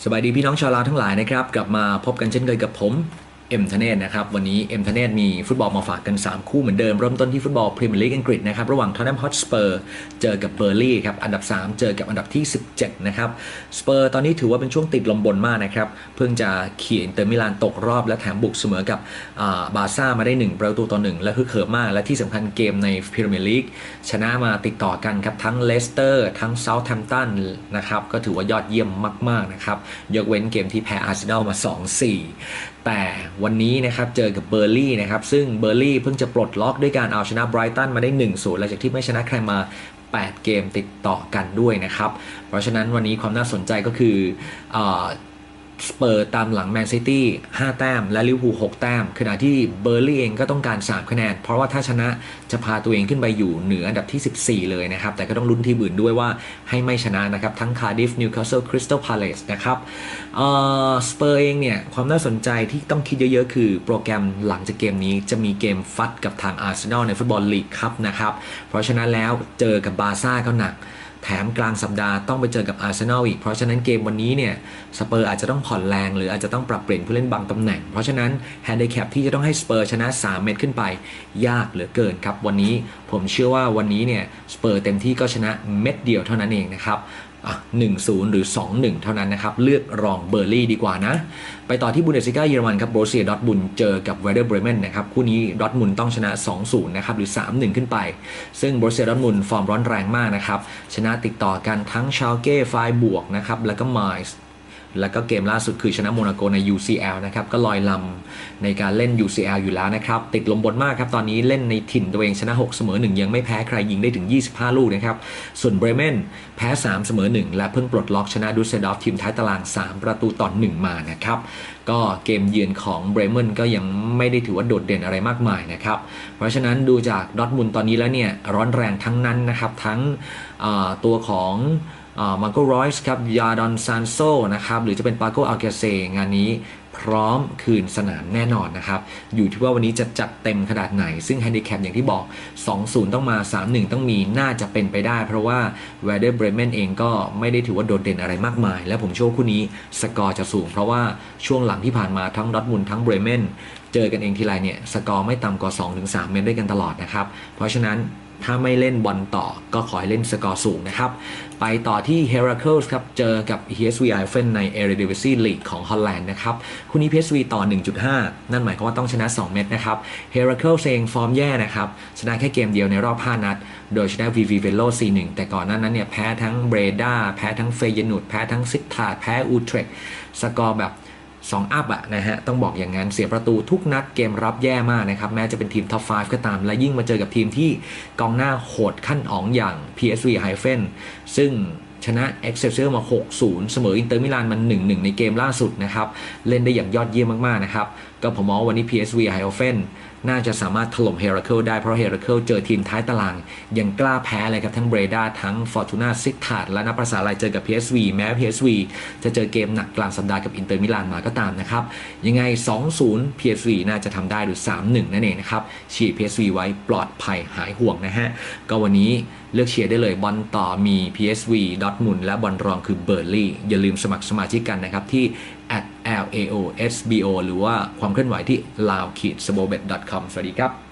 สบายดีพี่น้องชาวลาวทั้งหลายนะครับกลับมาพบกันเช่นเคยกับผมเอ็มธเนศนะครับวันนี้เอ็มธเนศมีฟุตบอลมาฝากกัน3คู่เหมือนเดิมเริ่มต้นที่ฟุตบอลพรีเมียร์ลีกอังกฤษนะครับระหว่างท็อตแนมฮอตสเปอร์เจอกับเบอร์ลี่ครับอันดับ3เจอกับอันดับที่17นะครับสเปอร์ตอนนี้ถือว่าเป็นช่วงติดลมบนมากนะครับเพิ่งจะขี่อินเตอร์มิลานตกรอบและแถมบุกเสมอกับบาร์ซ่ามาได้1-1และฮึกเหิมมากและที่สำคัญเกมในพรีเมียร์ลีกชนะมาติดต่อกันครับทั้งเลสเตอร์ทั้งเซาท์แฮมป์ตันนะครับก็ถือว่ายอดเยี่ยมมากๆนะครับยกเว้นเกมที่แพ้อาร์เซนอลมา2-4แต่วันนี้นะครับเจอกับเบอร์ลี่นะครับซึ่งเบอร์ลี่เพิ่งจะปลดล็อกด้วยการเอาชนะไบรตันมาได้1-0หลังจากที่ไม่ชนะใครมา8เกมติดต่อกันด้วยนะครับเพราะฉะนั้นวันนี้ความน่าสนใจก็คือสเปอร์ตามหลังแมนซิตี้5แต้มและลิเวอร์พูล6แต้มขณะที่เบอร์ลี่เองก็ต้องการ3คะแนนเพราะว่าถ้าชนะจะพาตัวเองขึ้นไปอยู่เหนืออันดับที่14เลยนะครับแต่ก็ต้องลุ้นทีมอื่นด้วยว่าให้ไม่ชนะนะครับทั้งคาร์ดิฟนิวคาสเซิลคริสตัลพาเลซนะครับสเปอร์เองเนี่ยความน่าสนใจที่ต้องคิดเยอะๆคือโปรแกรมหลังจากเกมนี้จะมีเกมฟัดกับทางอาร์เซนอลในฟุตบอลลีกครับนะครับเพราะฉะนั้นแล้วเจอกับบาร์ซ่าก็หนักแถมกลางสัปดาห์ต้องไปเจอกับอาร์เซนอลอีกเพราะฉะนั้นเกมวันนี้เนี่ยสเปอร์อาจจะต้องผ่อนแรงหรืออาจจะต้องปรับเปลี่ยนผู้เล่นบางตำแหน่งเพราะฉะนั้นแฮนดิแคปที่จะต้องให้สเปอร์ชนะ3เม็ดขึ้นไปยากเหลือเกินครับวันนี้ผมเชื่อว่าวันนี้เนี่ยสเปอร์เต็มที่ก็ชนะเม็ดเดียวเท่านั้นเองนะครับ1-0 หรือ 2-1 เท่านั้นนะครับเลือกรองเบอร์ลี่ดีกว่านะไปต่อที่บุนเดสลิก้าเยอรมันครับโบรเซียดอร์ทมุนด์เจอกับเวเดอร์เบรเมนนะครับคู่นี้ดอร์ทมุนด์ต้องชนะ 2-0 นะครับหรือ 3-1 ขึ้นไปซึ่งโบรเซียดอร์ทมุนด์ฟอร์มร้อนแรงมากนะครับชนะติดต่อกันทั้งชาลเก้ไฟบวกนะครับแล้วก็ไมซ์แล้วก็เกมล่าสุดคือชนะโมนาโกใน UCL นะครับก็ลอยลำในการเล่น UCL อยู่แล้วนะครับติดลมบนมากครับตอนนี้เล่นในถิ่นตัวเองชนะ6เสมอ1ยังไม่แพ้ใครยิงได้ถึง25ลูกนะครับส่วนเบรเมนแพ้3เสมอ1และเพิ่งปลดล็อกชนะดูสเซดอร์ฟทีมท้ายตาราง3-1มานะครับก็เกมเยือนของเบรเมนก็ยังไม่ได้ถือว่าโดดเด่นอะไรมากมายนะครับเพราะฉะนั้นดูจากดอร์ทมุนด์ตอนนี้แล้วเนี่ยร้อนแรงทั้งนั้นนะครับทั้งตัวของมาร์โก รอยส์ครับยาดอนซานโซนะครับหรือจะเป็นปาโกอัลเกเซงานนี้พร้อมคืนสนามแน่นอนนะครับอยู่ที่ว่าวันนี้จะจัดเต็มขนาดไหนซึ่งแฮนดิแคปอย่างที่บอก 2-0 ต้องมา 3-1 ต้องมีน่าจะเป็นไปได้เพราะว่าเวเดอร์เบรเมนเองก็ไม่ได้ถือว่าโดดเด่นอะไรมากมายและผมเชื่อว่าคู่นี้สกอร์จะสูงเพราะว่าช่วงหลังที่ผ่านมาทั้งดอร์ทมุนด์ทั้งเบรเมนเจอกันเองทีไรเนี่ยสกอร์ไม่ต่ำกว่า 2-3 เมตรด้วยกันตลอดนะครับเพราะฉะนั้นถ้าไม่เล่นบอลต่อก็ขอให้เล่นสกอร์สูงนะครับไปต่อที่ Heracles ครับเจอกับ PSV Eindhoven ใน Eredivisie League ของฮอลแลนด์นะครับคู่นี้ PSV ต่อ 1.5 นั่นหมายความว่าต้องชนะ2เม็ดนะครับ Heracles เองฟอร์มแย่นะครับชนะแค่เกมเดียวในรอบ5นัดโดยชนะ VV Venlo 4-1 แต่ก่อนหน้านั้นเนี่ยแพ้ทั้งเบรด้าแพ้ทั้งเฟยนูดแพ้ทั้งซิตทาร์ดแพ้อูเทรคสกอร์แบบ2อัพอะนะฮะต้องบอกอย่างนั้นเสียประตูทุกนัดเกมรับแย่มากนะครับแม้จะเป็นทีมท็อป5ก็ตามและยิ่งมาเจอกับทีมที่กองหน้าโหดขั้นอ๋องอย่าง PSV Eindhoven ซึ่งชนะ Excelsior มา 6-0 เสมออินเตอร์มิลานมัน 1-1 ในเกมล่าสุดนะครับเล่นได้อย่างยอดเยี่ยมมากๆนะครับก็ผมมองวันนี้ PSV Eindhoven น่าจะสามารถถล่ม Heracles ได้เพราะ Heracles เจอทีมท้ายตารางยังกล้าแพ้เลยครับทั้งเบรด้าทั้ง Fortuna Sittard และนับภาษาอะไรเจอกับ PSV แม้ PSV จะเจอเกมหนักกลางสัปดาห์กับอินเตอร์มิลานมาก็ตามนะครับยังไง 2-0 PSV น่าจะทำได้หรือ 3-1 นั่นเองนะครับฉีด PSV ไว้ปลอดภัยหายห่วงนะฮะก็วันนี้เลือกเชียร์ได้เลยบอลต่อมี PSV ดอร์ทมุนด์และบอลรองคือเบอร์ลี่อย่าลืมสมัครสมาชิกกันนะครับที่ @laosbo หรือว่าความเคลื่อนไหวที่ lao-sbobet.com สวัสดีครับ